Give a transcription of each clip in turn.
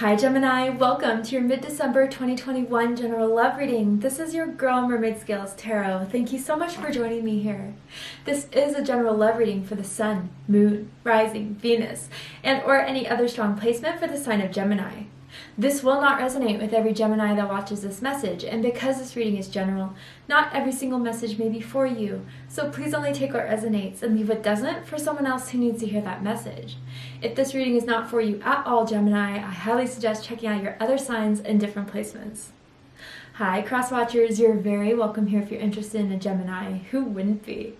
Hi Gemini, welcome to your mid-December 2021 general love reading. This is your girl Mermaid Scales Tarot. Thank you so much for joining me here. This is a general love reading for the Sun, Moon, Rising, Venus, and or any other strong placement for the sign of Gemini. This will not resonate with every Gemini that watches this message, and because this reading is general, not every single message may be for you, so please only take what resonates and leave what doesn't for someone else who needs to hear that message. If this reading is not for you at all, Gemini, I highly suggest checking out your other signs and different placements. Hi, cross watchers, you're very welcome here if you're interested in a Gemini. Who wouldn't be?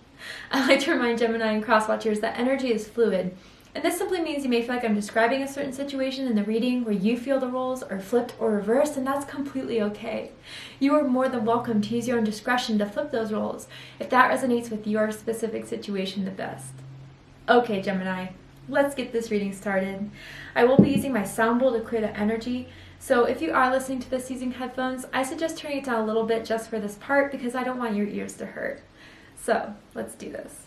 I like to remind Gemini and cross watchers that energy is fluid. And this simply means you may feel like I'm describing a certain situation in the reading where you feel the roles are flipped or reversed, and that's completely okay. You are more than welcome to use your own discretion to flip those roles if that resonates with your specific situation the best. Okay, Gemini, let's get this reading started. I will be using my sound bowl to clear the energy, so if you are listening to this using headphones, I suggest turning it down a little bit just for this part because I don't want your ears to hurt. So, let's do this.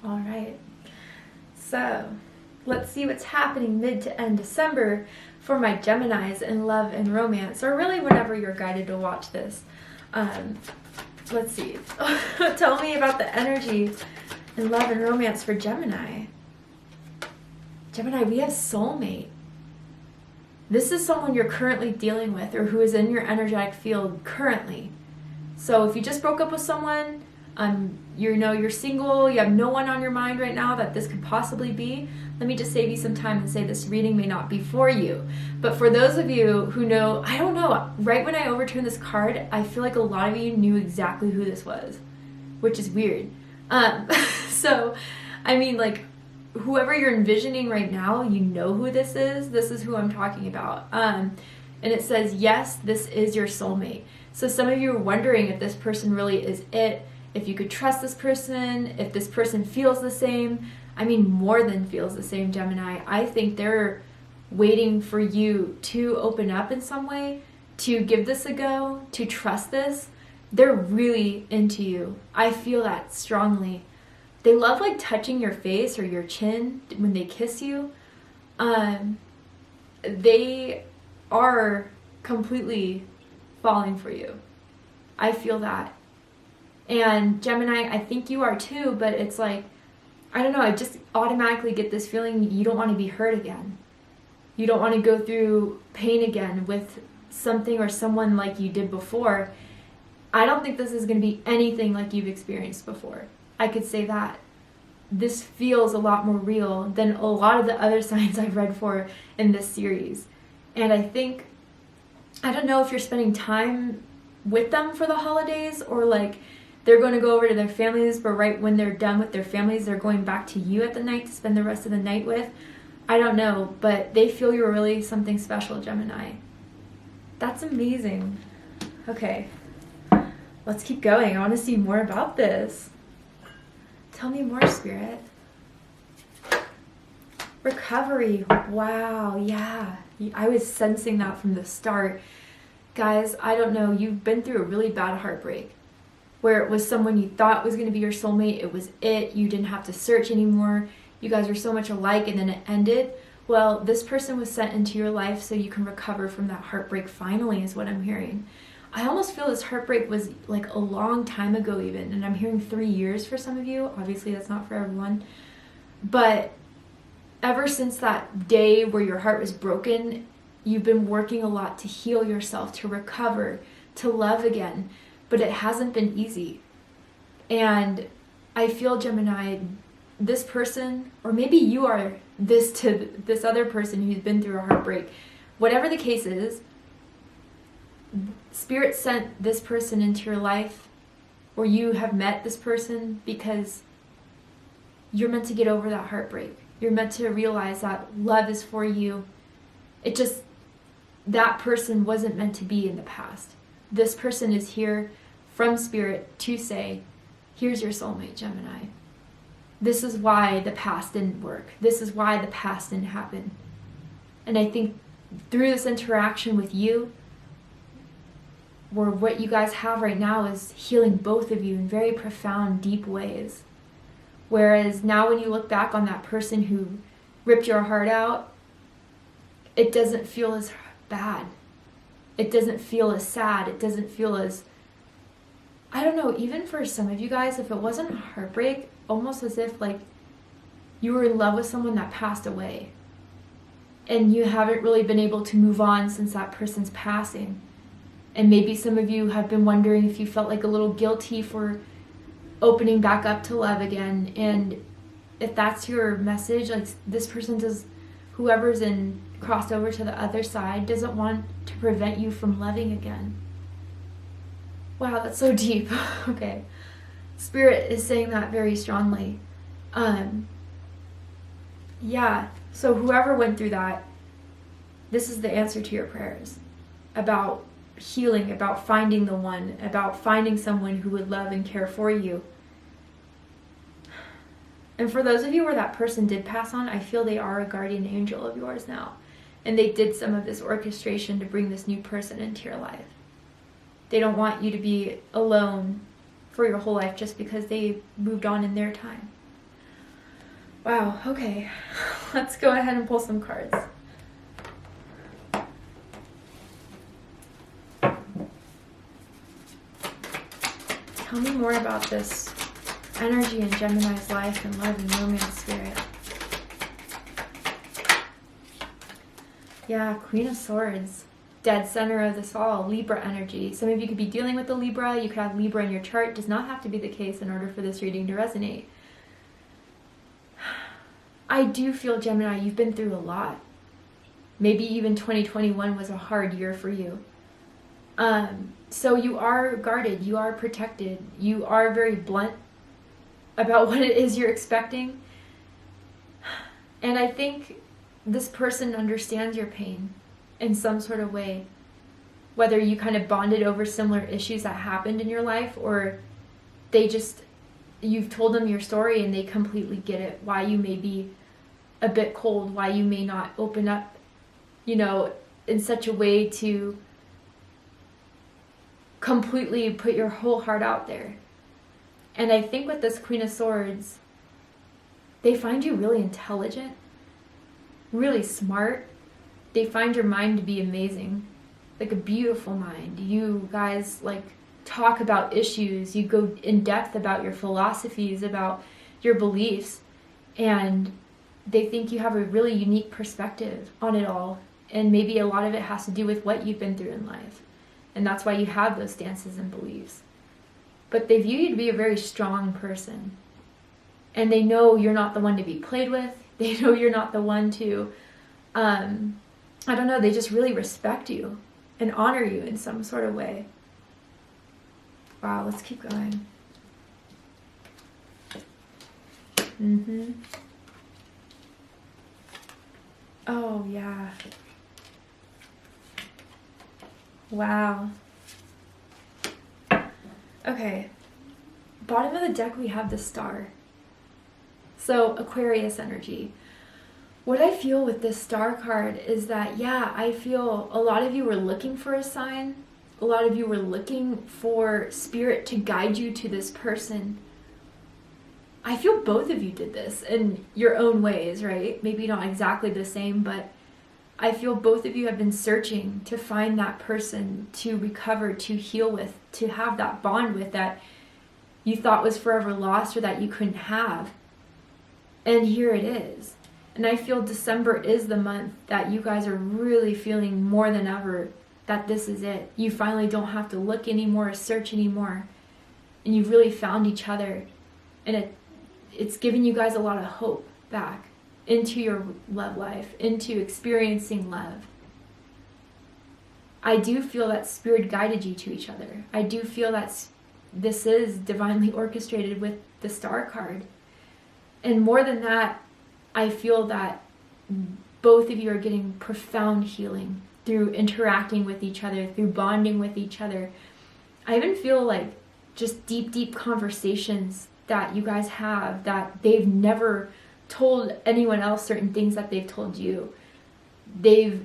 All right, so let's see what's happening mid to end December for my Geminis in love and romance, or really whenever you're guided to watch this. Let's see. Tell me about the energy in love and romance for Gemini. Gemini, we have soulmate. This is someone you're currently dealing with or who is in your energetic field currently. So if you just broke up with someone, you're single, you have no one on your mind right now that this could possibly be, let me just save you some time and say this reading may not be for you. But for those of you who know, I don't know, right when I overturned this card, I feel like a lot of you knew exactly who this was, which is weird. So, I mean, like, whoever you're envisioning right now, you know who this is who I'm talking about. And it says, yes, this is your soulmate. So some of you are wondering if this person really is it, if you could trust this person, if this person feels the same. I mean, more than feels the same, Gemini. I think they're waiting for you to open up in some way, to give this a go, to trust this. They're really into you. I feel that strongly. They love like touching your face or your chin when they kiss you. They are completely falling for you. I feel that. And Gemini, I think you are too, but it's like, I don't know, I just automatically get this feeling you don't want to be hurt again. You don't want to go through pain again with something or someone like you did before. I don't think this is going to be anything like you've experienced before. I could say that. This feels a lot more real than a lot of the other signs I've read for in this series. And I think, I don't know if you're spending time with them for the holidays or like they're going to go over to their families, but right when they're done with their families, they're going back to you at the night to spend the rest of the night with. I don't know, but they feel you're really something special, Gemini. That's amazing. Okay, let's keep going. I want to see more about this. Tell me more, Spirit. Recovery. Wow, yeah. I was sensing that from the start. Guys, I don't know, you've been through a really bad heartbreak where it was someone you thought was going to be your soulmate. It was it. You didn't have to search anymore. You guys were so much alike and then it ended. Well, this person was sent into your life so you can recover from that heartbreak finally is what I'm hearing. I almost feel this heartbreak was like a long time ago even, and I'm hearing 3 years for some of you. Obviously, that's not for everyone. But ever since that day where your heart was broken, you've been working a lot to heal yourself, to recover, to love again. But it hasn't been easy. And I feel, Gemini, this person, or maybe you are this to this other person who's been through a heartbreak, whatever the case is, Spirit sent this person into your life, or you have met this person because you're meant to get over that heartbreak. You're meant to realize that love is for you It just, that person wasn't meant to be in the past. This person is here from Spirit to say, here's your soulmate, Gemini. This is why the past didn't work. This is why the past didn't happen. And I think through this interaction with you, or what you guys have right now, is healing both of you in very profound, deep ways. Whereas now when you look back on that person who ripped your heart out, it doesn't feel as bad. It doesn't feel as sad. It doesn't feel as, I don't know, even for some of you guys, if it wasn't a heartbreak, almost as if like you were in love with someone that passed away and you haven't really been able to move on since that person's passing. And maybe some of you have been wondering if you felt like a little guilty for opening back up to love again. And if that's your message, like this person does, whoever's in crossed over to the other side doesn't want to prevent you from loving again. Wow, that's so deep. Okay. Spirit is saying that very strongly. Yeah, so whoever went through that, this is the answer to your prayers about healing, about finding the one, about finding someone who would love and care for you. And for those of you where that person did pass on, I feel they are a guardian angel of yours now. And they did some of this orchestration to bring this new person into your life. They don't want you to be alone for your whole life just because they moved on in their time. Wow, okay. Let's go ahead and pull some cards. Tell me more about this energy in Gemini's life and love and romance, Spirit. Yeah, Queen of Swords. Dead center of this all, Libra energy. Some of you could be dealing with the Libra. You could have Libra in your chart. Does not have to be the case in order for this reading to resonate. I do feel, Gemini, you've been through a lot. Maybe even 2021 was a hard year for you. So you are guarded. You are protected. You are very blunt about what it is you're expecting. And I think this person understands your pain in some sort of way, whether you kind of bonded over similar issues that happened in your life, or they just, you've told them your story and they completely get it, why you may be a bit cold, why you may not open up, you know, in such a way to completely put your whole heart out there. And I think with this Queen of Swords, they find you really intelligent, really smart. They find your mind to be amazing, like a beautiful mind. You guys like talk about issues. You go in depth about your philosophies, about your beliefs, and they think you have a really unique perspective on it all. And maybe a lot of it has to do with what you've been through in life. And that's why you have those stances and beliefs. But they view you to be a very strong person. And they know you're not the one to be played with. They know you're not the one to, I don't know, they just really respect you and honor you in some sort of way. Wow, let's keep going. Oh, yeah. Wow. Okay. Bottom of the deck, we have the Star. So, Aquarius energy. What I feel with this Star card is that, yeah, I feel a lot of you were looking for a sign. A lot of you were looking for Spirit to guide you to this person. I feel both of you did this in your own ways, right? Maybe not exactly the same, but I feel both of you have been searching to find that person to recover, to heal with, to have that bond with that you thought was forever lost or that you couldn't have. And here it is. And I feel December is the month that you guys are really feeling more than ever that this is it. You finally don't have to look anymore or search anymore. And you've really found each other. And it's given you guys a lot of hope back into your love life, into experiencing love. I do feel that Spirit guided you to each other. I do feel that this is divinely orchestrated with the Star card. And more than that, I feel that both of you are getting profound healing through interacting with each other, through bonding with each other. I even feel like just deep conversations that you guys have that they've never told anyone else certain things that they've told you. They've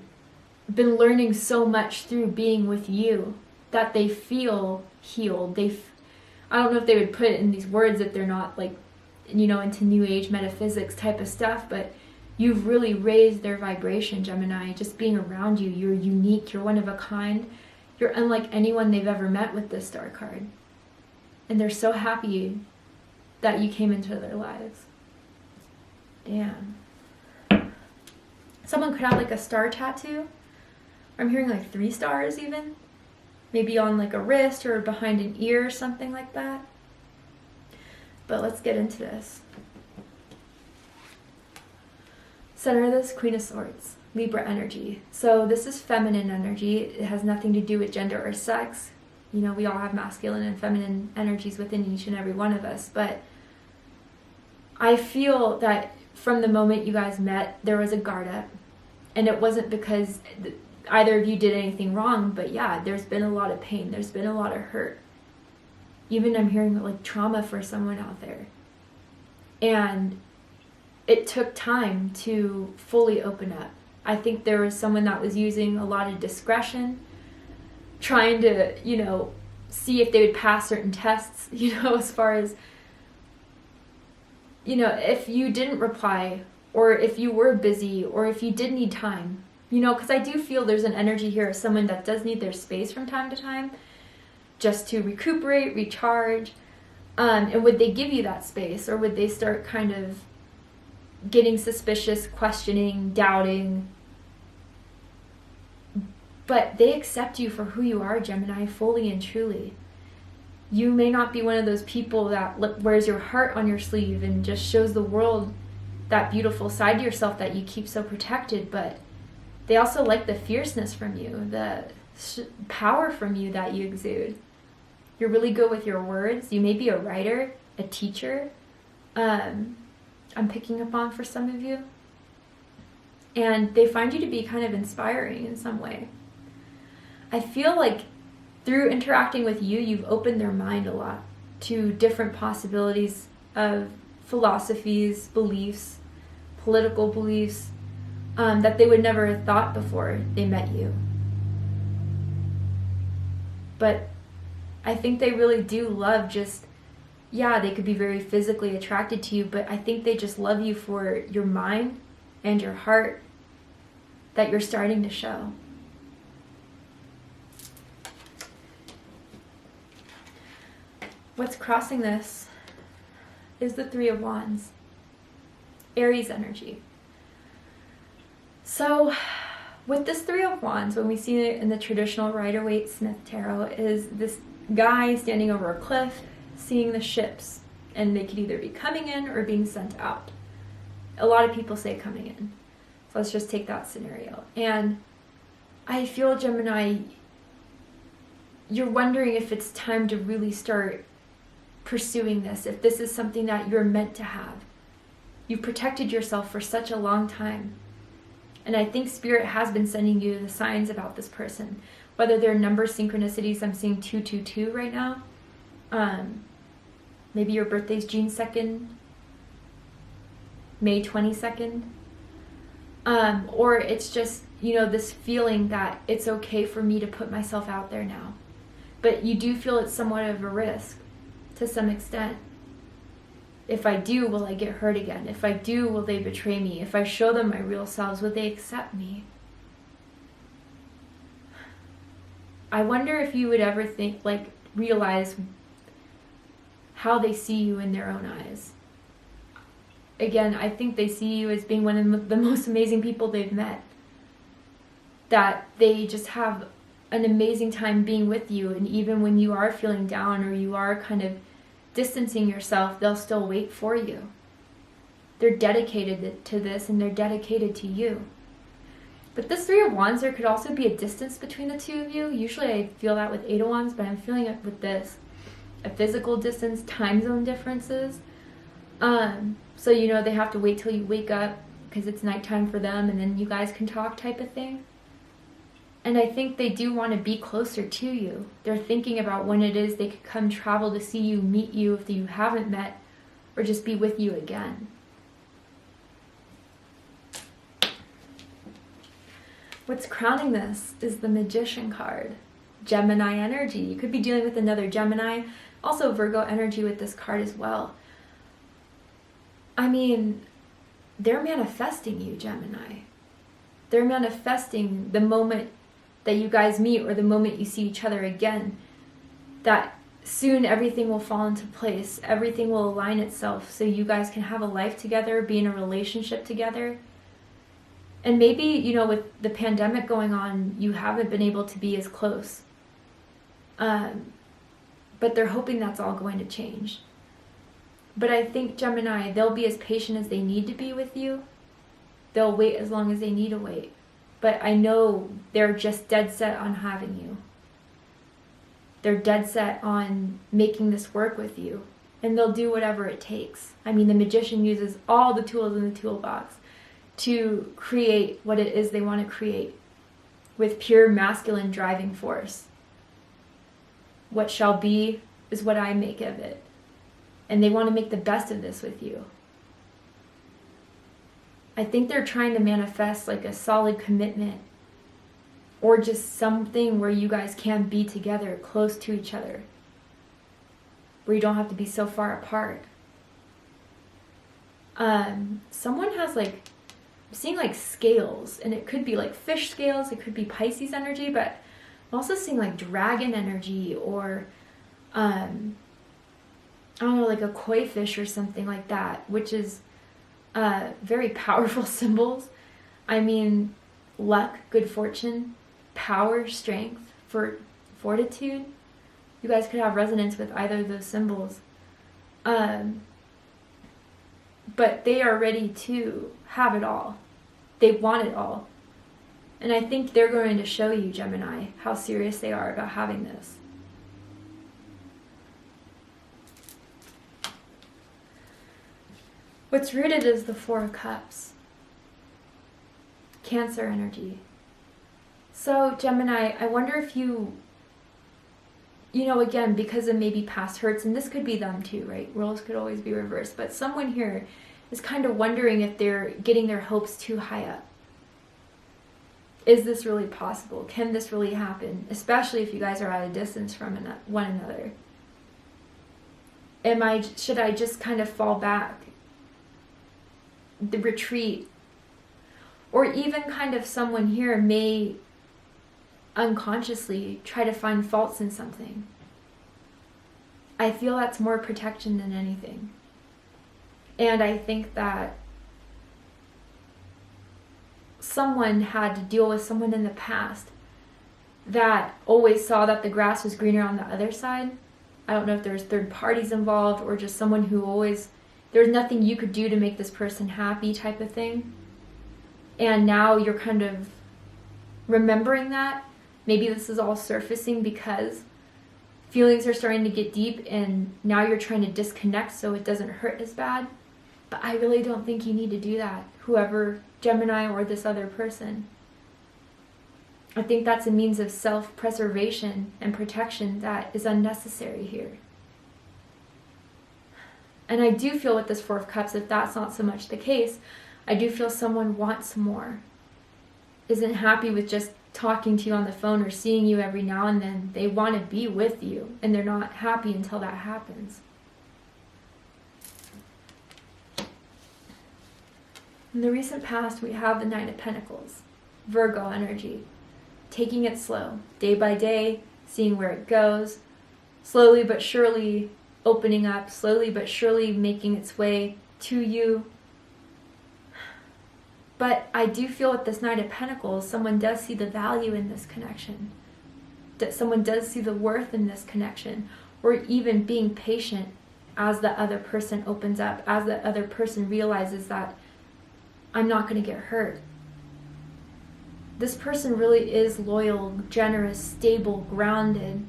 been learning so much through being with you that they feel healed. I don't know if they would put it in these words if they're not like, you know, into new age metaphysics type of stuff, but you've really raised their vibration, Gemini, just being around you. You're unique, you're one of a kind, you're unlike anyone they've ever met with this star card. And they're so happy that you came into their lives. Damn. Someone could have like a star tattoo. I'm hearing like 3 stars even. Maybe on like a wrist or behind an ear or something like that. But let's get into this. Center of this, Queen of Swords, Libra energy. So this is feminine energy. It has nothing to do with gender or sex. You know, we all have masculine and feminine energies within each and every one of us. But I feel that from the moment you guys met, there was a guard up. And it wasn't because either of you did anything wrong, but yeah, there's been a lot of pain. There's been a lot of hurt. Even I'm hearing like trauma for someone out there. And it took time to fully open up. I think there was someone that was using a lot of discretion, trying to, you know, see if they would pass certain tests, you know, as far as, you know, if you didn't reply, or if you were busy, or if you did need time, you know, because I do feel there's an energy here of someone that does need their space from time to time, just to recuperate, recharge. And would they give you that space, or would they start kind of getting suspicious, questioning, doubting? But they accept you for who you are, Gemini, fully and truly. You may not be one of those people that wears your heart on your sleeve and just shows the world that beautiful side to yourself that you keep so protected, but they also like the fierceness from you, the power from you that you exude. You're really good with your words. You may be a writer, a teacher. I'm picking up on for some of you. And they find you to be kind of inspiring in some way. I feel like through interacting with you, you've opened their mind a lot to different possibilities of philosophies, beliefs, political beliefs, that they would never have thought before they met you. But I think they really do love just, yeah, they could be very physically attracted to you, but I think they just love you for your mind and your heart that you're starting to show. What's crossing this is the 3 of Wands, Aries energy. So with this 3 of Wands, when we see it in the traditional Rider-Waite-Smith tarot, is this guy standing over a cliff, seeing the ships, and they could either be coming in or being sent out. A lot of people say coming in. So let's just take that scenario. And I feel, Gemini, you're wondering if it's time to really start pursuing this, if this is something that you're meant to have. You've protected yourself for such a long time. And I think Spirit has been sending you the signs about this person. Whether they're number synchronicities, I'm seeing 222 right now. Maybe your birthday's June 2nd, May 22nd. Or it's just, you know, this feeling that it's okay for me to put myself out there now. But you do feel it's somewhat of a risk to some extent. If I do, will I get hurt again? If I do, will they betray me? If I show them my real selves, will they accept me? I wonder if you would ever think, like, realize how they see you in their own eyes. Again, I think they see you as being one of the most amazing people they've met. That they just have an amazing time being with you, and even when you are feeling down or you are kind of distancing yourself, they'll still wait for you. They're dedicated to this, and they're dedicated to you. But this 3 of Wands, there could also be a distance between the two of you. Usually I feel that with 8 of Wands, but I'm feeling it with this. A physical distance, time zone differences. So, you know, they have to wait till you wake up because it's nighttime for them and then you guys can talk type of thing. And I think they do want to be closer to you. They're thinking about when it is they could come travel to see you, meet you if you haven't met, or just be with you again. What's crowning this is the Magician card. Gemini energy. You could be dealing with another Gemini. Also Virgo energy with this card as well. I mean, they're manifesting you, Gemini. They're manifesting the moment that you guys meet or the moment you see each other again. That soon everything will fall into place. Everything will align itself so you guys can have a life together, be in a relationship together. And maybe, you know, with the pandemic going on, you haven't been able to be as close. But they're hoping that's all going to change. But I think, Gemini, they'll be as patient as they need to be with you. They'll wait as long as they need to wait. But I know they're just dead set on having you. They're dead set on making this work with you. And they'll do whatever it takes. I mean, the Magician uses all the tools in the toolbox to create what it is they want to create with pure masculine driving force. What shall be is what I make of it. And they want to make the best of this with you. I think they're trying to manifest like a solid commitment or just something where you guys can be together, close to each other, where you don't have to be so far apart. Someone has like, I'm seeing like scales, and it could be like fish scales, it could be Pisces energy, but I'm also seeing like dragon energy or I don't know, like a koi fish or something like that, which is very powerful symbols. I mean, luck, good fortune, power, strength, fortitude. You guys could have resonance with either of those symbols. But they are ready to have it all. They want it all. And I think they're going to show you, Gemini, how serious they are about having this. What's rooted is the Four of Cups. Cancer energy. So, Gemini, I wonder if you know, again, because of maybe past hurts, and this could be them too, right? Roles could always be reversed, but someone here is kind of wondering if they're getting their hopes too high up. Is this really possible? Can this really happen? Especially if you guys are at a distance from one another. Should I just kind of fall back? The retreat? Or even kind of someone here may unconsciously try to find faults in something. I feel that's more protection than anything. And I think that someone had to deal with someone in the past that always saw that the grass was greener on the other side. I don't know if there's third parties involved or just someone who always, there's nothing you could do to make this person happy type of thing. And now you're kind of remembering that. Maybe this is all surfacing because feelings are starting to get deep and now you're trying to disconnect so it doesn't hurt as bad. But I really don't think you need to do that, whoever, Gemini or this other person. I think that's a means of self-preservation and protection that is unnecessary here. And I do feel with this Four of Cups, if that's not so much the case, I do feel someone wants more. Isn't happy with just talking to you on the phone or seeing you every now and then. They want to be with you, and they're not happy until that happens. In the recent past, we have the Nine of Pentacles, Virgo energy. Taking it slow, day by day, seeing where it goes, slowly but surely opening up, slowly but surely making its way to you. But I do feel with this Nine of Pentacles, someone does see the value in this connection. That someone does see the worth in this connection, or even being patient as the other person opens up, as the other person realizes that I'm not going to get hurt. This person really is loyal, generous, stable, grounded,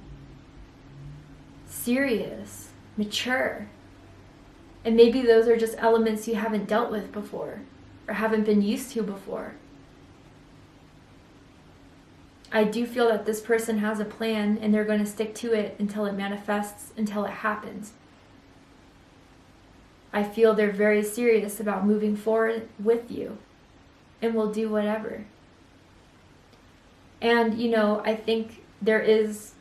serious, mature. And maybe those are just elements you haven't dealt with before. or haven't been used to before. I do feel that this person has a plan and they're going to stick to it until it manifests, until it happens. I feel they're very serious about moving forward with you and will do whatever. And, you know, I think there is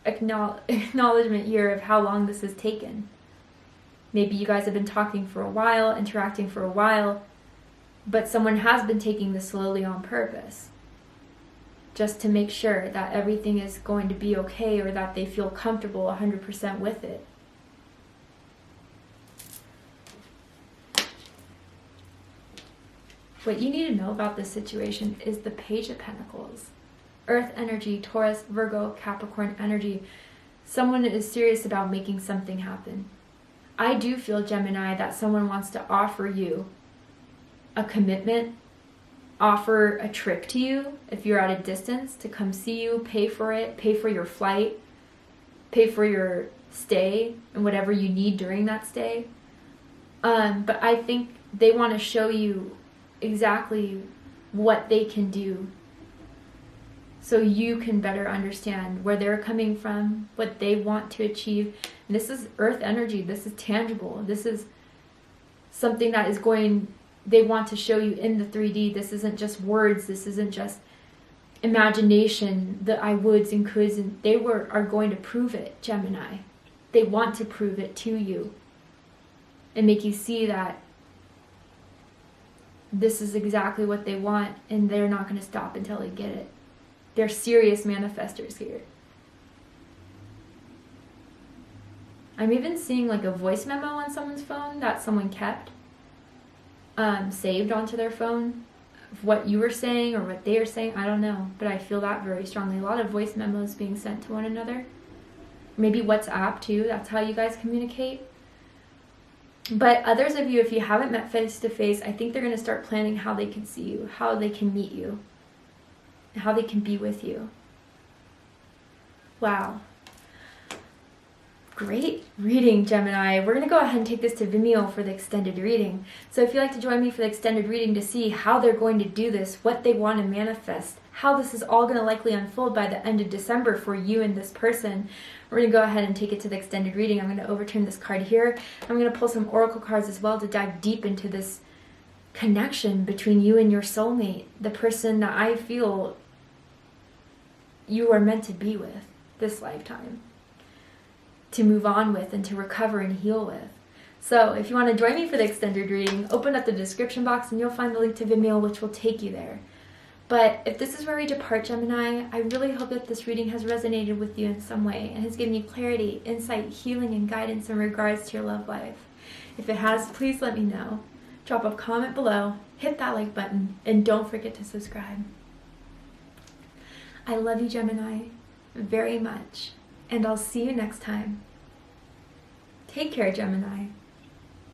acknowledgement here of how long this has taken. Maybe you guys have been talking for a while, interacting for a while, but someone has been taking this slowly on purpose, just to make sure that everything is going to be okay, or that they feel comfortable 100% with it. What you need to know about this situation is the Page of Pentacles. Earth energy, Taurus, Virgo, Capricorn energy. Someone is serious about making something happen. I do feel, Gemini, that someone wants to offer you a commitment, offer a trip to you if you're at a distance, to come see you, pay for it, pay for your flight, pay for your stay and whatever you need during that stay. But I think they want to show you exactly what they can do so you can better understand where they're coming from, what they want to achieve. And this is earth energy. This is tangible. This is something that is going, they want to show you in the 3D. This isn't just words. This isn't just imagination, the I woulds and coulds. And they are going to prove it, Gemini. They want to prove it to you and make you see that this is exactly what they want, and they're not going to stop until they get it. They're serious manifestors here. I'm even seeing like a voice memo on someone's phone that someone kept saved onto their phone of what you were saying or what they are saying. I don't know, but I feel that very strongly. A lot of voice memos being sent to one another. Maybe WhatsApp too. That's how you guys communicate. But others of you, if you haven't met face to face, I think they're going to start planning how they can see you, how they can meet you, and how they can be with you. Wow. Great reading, Gemini. We're going to go ahead and take this to Vimeo for the extended reading. So if you'd like to join me for the extended reading to see how they're going to do this, what they want to manifest, how this is all going to likely unfold by the end of December for you and this person, we're going to go ahead and take it to the extended reading. I'm going to overturn this card here. I'm going to pull some oracle cards as well to dive deep into this connection between you and your soulmate, the person that I feel you are meant to be with this lifetime, to move on with and to recover and heal with. So if you want to join me for the extended reading, open up the description box and you'll find the link to Vimeo, which will take you there. But if this is where we depart, Gemini, I really hope that this reading has resonated with you in some way and has given you clarity, insight, healing, and guidance in regards to your love life. If it has, please let me know. Drop a comment below, hit that like button, and don't forget to subscribe. I love you, Gemini, very much, and I'll see you next time. Take care, Gemini.